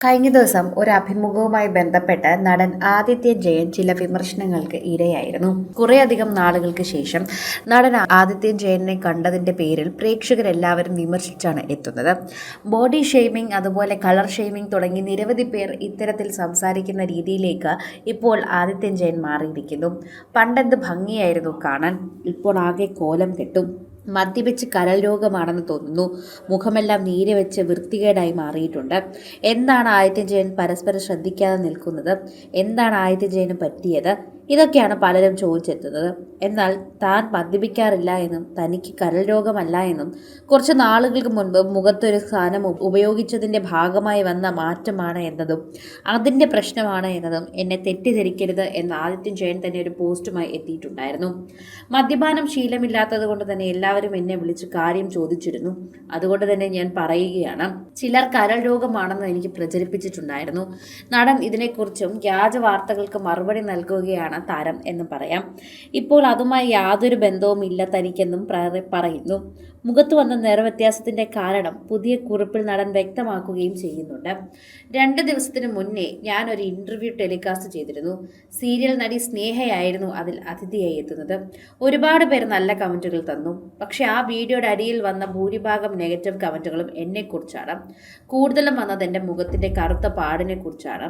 കഴിഞ്ഞ ദിവസം ഒരു അഭിമുഖവുമായി ബന്ധപ്പെട്ട് നടൻ ആദിത്യ ജയൻ ചില വിമർശനങ്ങൾക്ക് ഇരയായിരുന്നു. കുറേയധികം നാളുകൾക്ക് ശേഷം നടൻ ആദിത്യ ജയനെ കണ്ടതിന്റെ പേരിൽ പ്രേക്ഷകരെല്ലാവരും വിമർശിച്ചാണ് എത്തുന്നത്. ബോഡി ഷെയ്മിംഗ്, അതുപോലെ കളർ ഷെയ്മിംഗ് തുടങ്ങി നിരവധി പേർ ഇത്തരത്തിൽ സംസാരിക്കുന്ന രീതിയിലേക്ക് ഇപ്പോൾ ആദിത്യ ജയൻ മാറിയിരിക്കുന്നു. പണ്ടെന്ത് ഭംഗിയായിരുന്നു കാണാൻ, ഇപ്പോൾ ആകെ കോലം കെട്ടും. മദ്യപിച്ച് കരൾ രോഗമാണെന്ന് തോന്നുന്നു. മുഖമെല്ലാം നീര് വെച്ച് വൃത്തികേടായി മാറിയിട്ടുണ്ട്. എന്താണ് ആദിത്യ ജയൻ പരസ്പരം ശ്രദ്ധിക്കാതെ നിൽക്കുന്നത്? എന്താണ് ആദിത്യ ജയന് പറ്റിയത്? ഇതൊക്കെയാണ് പലരും ചോദിച്ചെത്തുന്നത്. എന്നാൽ താൻ മദ്യപിക്കാറില്ല എന്നും തനിക്ക് കരൾ രോഗമല്ല എന്നും കുറച്ച് നാളുകൾക്ക് മുൻപ് മുഖത്തൊരു സ്ഥാനം ഉപയോഗിച്ചതിൻ്റെ ഭാഗമായി വന്ന മാറ്റമാണ് എന്നതും അതിൻ്റെ പ്രശ്നമാണ് എന്നതും എന്നെ തെറ്റിദ്ധരിക്കരുത് എന്ന് ആദിത്യ ജയൻ തന്നെ ഒരു പോസ്റ്റുമായി എത്തിയിട്ടുണ്ടായിരുന്നു. മദ്യപാനം ശീലമില്ലാത്തത് കൊണ്ട് തന്നെ എല്ലാവരും എന്നെ വിളിച്ച് കാര്യം ചോദിച്ചിരുന്നു. അതുകൊണ്ട് തന്നെ ഞാൻ പറയുകയാണ്, ചിലർ കരൾ രോഗമാണെന്ന് എനിക്ക് പ്രചരിപ്പിച്ചിട്ടുണ്ടായിരുന്നു. നടൻ ഇതിനെക്കുറിച്ചും വ്യാജ വാർത്തകൾക്ക് മറുപടി നൽകുകയാണ് താരം എന്ന് പറയാം. ഇപ്പോൾ അതുമായി യാതൊരു ബന്ധവും ഇല്ല തനിക്കെന്നും പറയുന്നു. മുഖത്ത് വന്ന നിറവ്യത്യാസത്തിന്റെ കാരണം പുതിയ കുറിപ്പിൽ നടൻ വ്യക്തമാക്കുകയും ചെയ്യുന്നുണ്ട്. 2 ദിവസത്തിന് മുന്നേ ഞാൻ ഒരു ഇന്റർവ്യൂ ടെലികാസ്റ്റ് ചെയ്തിരുന്നു. സീരിയൽ നടി സ്നേഹയായിരുന്നു അതിൽ അതിഥിയായി എത്തുന്നത്. ഒരുപാട് പേർ നല്ല കമന്റുകൾ തന്നു. പക്ഷെ ആ വീഡിയോയുടെ അടിയിൽ വന്ന ഭൂരിഭാഗം നെഗറ്റീവ് കമന്റുകളും എന്നെക്കുറിച്ചാണ്. കൂടുതലും വന്നത് എൻ്റെ മുഖത്തിന്റെ കറുത്ത പാടിനെ കുറിച്ചാണ്.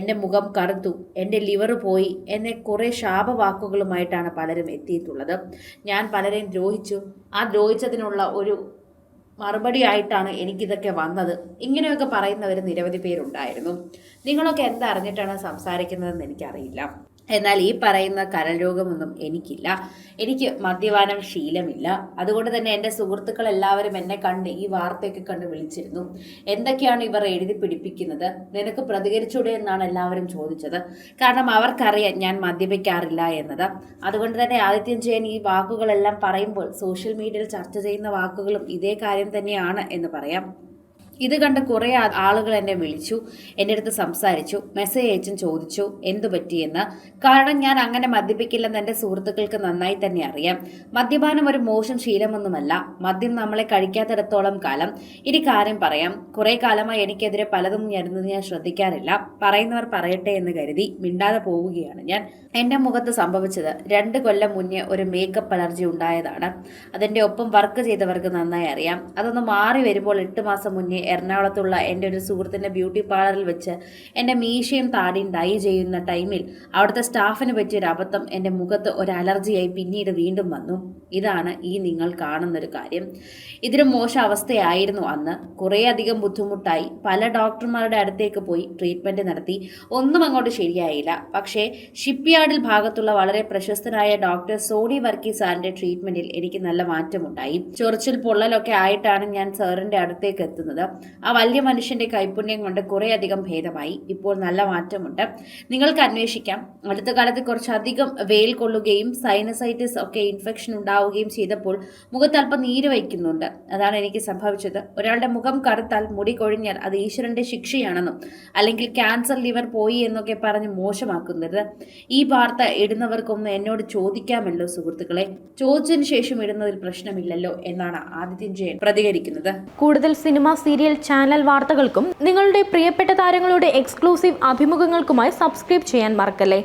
എൻ്റെ മുഖം കറുത്തു, എൻ്റെ ലിവർ പോയി എന്നെ കുറേ ശാപവാക്കുകളുമായിട്ടാണ് പലരും എത്തിയിട്ടുള്ളത്. ഞാൻ പലരെയും ദ്രോഹിച്ചു. ആ ദ്രോഹിച്ചതിനുള്ള ഒരു മറുപടി ആയിട്ടാണ് എനിക്കിതൊക്കെ വന്നത്. ഇങ്ങനെയൊക്കെ പറയുന്നവർ നിരവധി പേരുണ്ടായിരുന്നു. നിങ്ങളൊക്കെ എന്തറിഞ്ഞിട്ടാണ് സംസാരിക്കുന്നതെന്ന് എനിക്കറിയില്ല. എന്നാൽ ഈ പറയുന്ന കരൾ രോഗമൊന്നും എനിക്കില്ല. എനിക്ക് മദ്യപാനം ശീലമില്ല. അതുകൊണ്ട് തന്നെ എൻ്റെ സുഹൃത്തുക്കൾ എല്ലാവരും എന്നെ കണ്ട് ഈ വാർത്തയൊക്കെ കണ്ട് വിളിച്ചിരുന്നു. എന്തൊക്കെയാണ് ഇവർ എഴുതി പിടിപ്പിക്കുന്നത്, നിനക്ക് പ്രതികരിച്ചൂടെ എന്നാണ് എല്ലാവരും ചോദിച്ചത്. കാരണം അവർക്കറിയാം ഞാൻ മദ്യപിക്കാറില്ല എന്നത്. അതുകൊണ്ട് തന്നെ ആദിത്യ ജയൻ ഈ വാക്കുകളെല്ലാം പറയുമ്പോൾ സോഷ്യൽ മീഡിയയിൽ ചർച്ച ചെയ്യുന്ന വാക്കുകളും ഇതേ കാര്യം തന്നെയാണ് എന്ന് പറയാം. ഇത് കണ്ട് കുറേ ആളുകൾ എന്നെ വിളിച്ചു, എൻ്റെ അടുത്ത് സംസാരിച്ചു, മെസ്സേജ് അയച്ചും ചോദിച്ചു എന്തു പറ്റിയെന്ന്. കാരണം ഞാൻ അങ്ങനെ മദ്യപിക്കില്ലെന്ന് എൻ്റെ സുഹൃത്തുക്കൾക്ക് നന്നായി തന്നെ അറിയാം. മദ്യപാനം ഒരു മോശം ശീലമൊന്നുമല്ല. മദ്യം നമ്മളെ കഴിക്കാത്തിടത്തോളം കാലം. ഇനി കാര്യം പറയാം, കുറേ കാലമായി എനിക്കെതിരെ പലതും വരുന്നത് ഞാൻ ശ്രദ്ധിക്കാറില്ല. പറയുന്നവർ പറയട്ടെ എന്ന് കരുതി മിണ്ടാതെ പോവുകയാണ് ഞാൻ. എൻ്റെ മുഖത്ത് സംഭവിച്ചത് 2 കൊല്ലം മുന്നേ ഒരു മേക്കപ്പ് അലർജി ഉണ്ടായതാണ്. അതിൻ്റെ ഒപ്പം വർക്ക് ചെയ്തവർക്ക് നന്നായി അറിയാം. അതൊന്ന് മാറി വരുമ്പോൾ 8 മാസം മുന്നേ എറണാകുളത്തുള്ള എൻ്റെ ഒരു സുഹൃത്തിൻ്റെ ബ്യൂട്ടി പാർലറിൽ വെച്ച് എൻ്റെ മീശയും താടിയും ഡൈ ചെയ്യുന്ന ടൈമിൽ അവിടുത്തെ സ്റ്റാഫിന് പറ്റിയൊരു അബദ്ധം എൻ്റെ മുഖത്ത് ഒരു അലർജിയായി പിന്നീട് വീണ്ടും വന്നു. ഇതാണ് ഈ നിങ്ങൾ കാണുന്നൊരു കാര്യം. ഇതിന് മോശം അവസ്ഥയായിരുന്നു അന്ന്. കുറേയധികം ബുദ്ധിമുട്ടായി. പല ഡോക്ടർമാരുടെ അടുത്തേക്ക് പോയി ട്രീറ്റ്മെൻറ്റ് നടത്തി. ഒന്നും അങ്ങോട്ട് ശരിയായില്ല. പക്ഷേ ഷിപ്പ്യാർഡിൽ ഭാഗത്തുള്ള വളരെ പ്രശസ്തനായ ഡോക്ടർ സോണി വർക്കി സാറിൻ്റെ ട്രീറ്റ്മെൻറ്റിൽ എനിക്ക് നല്ല മാറ്റമുണ്ടായി. ചൊറിച്ചിൽ പൊള്ളലൊക്കെ ആയിട്ടാണ് ഞാൻ സാറിൻ്റെ അടുത്തേക്ക് എത്തുന്നത്. ആ വലിയ മനുഷ്യന്റെ കൈപുണ്യം കൊണ്ട് കുറേയധികം ഭേദമായി. ഇപ്പോൾ നല്ല മാറ്റമുണ്ട്. നിങ്ങൾക്ക് അന്വേഷിക്കാം. അടുത്ത കാലത്ത് കുറച്ചധികം വെയിൽ കൊള്ളുകയും സൈനസൈറ്റിസ് ഒക്കെ ഇൻഫെക്ഷൻ ഉണ്ടാവുകയും ചെയ്തപ്പോൾ മുഖത്ത് അല്പം നീര് വയ്ക്കുന്നുണ്ട്. അതാണ് എനിക്ക് സംഭവിച്ചത്. ഒരാളുടെ മുഖം കറുത്താൽ, മുടി കൊഴിഞ്ഞാൽ അത് ഈശ്വരന്റെ ശിക്ഷയാണെന്നും അല്ലെങ്കിൽ ക്യാൻസർ ലിവർ പോയി എന്നൊക്കെ പറഞ്ഞ് മോശമാക്കുന്നത്. ഈ വാർത്ത ഇടുന്നവർക്കൊന്ന് എന്നോട് ചോദിക്കാമല്ലോ സുഹൃത്തുക്കളെ. ചോദിച്ചതിന് ശേഷം ഇടുന്നതിൽ പ്രശ്നമില്ലല്ലോ എന്നാണ് ആദിത്യ ജയൻ പ്രതികരിക്കുന്നത്. കൂടുതൽ സിനിമ, സീരിയൽ, ചാനൽ വാർത്തകൾക്കും നിങ്ങളുടെ പ്രിയപ്പെട്ട താരങ്ങളുടെ എക്സ്ക്ലൂസീവ് അഭിമുഖങ്ങൾക്കുമായി സബ്സ്ക്രൈബ് ചെയ്യാൻ മറക്കല്ലേ.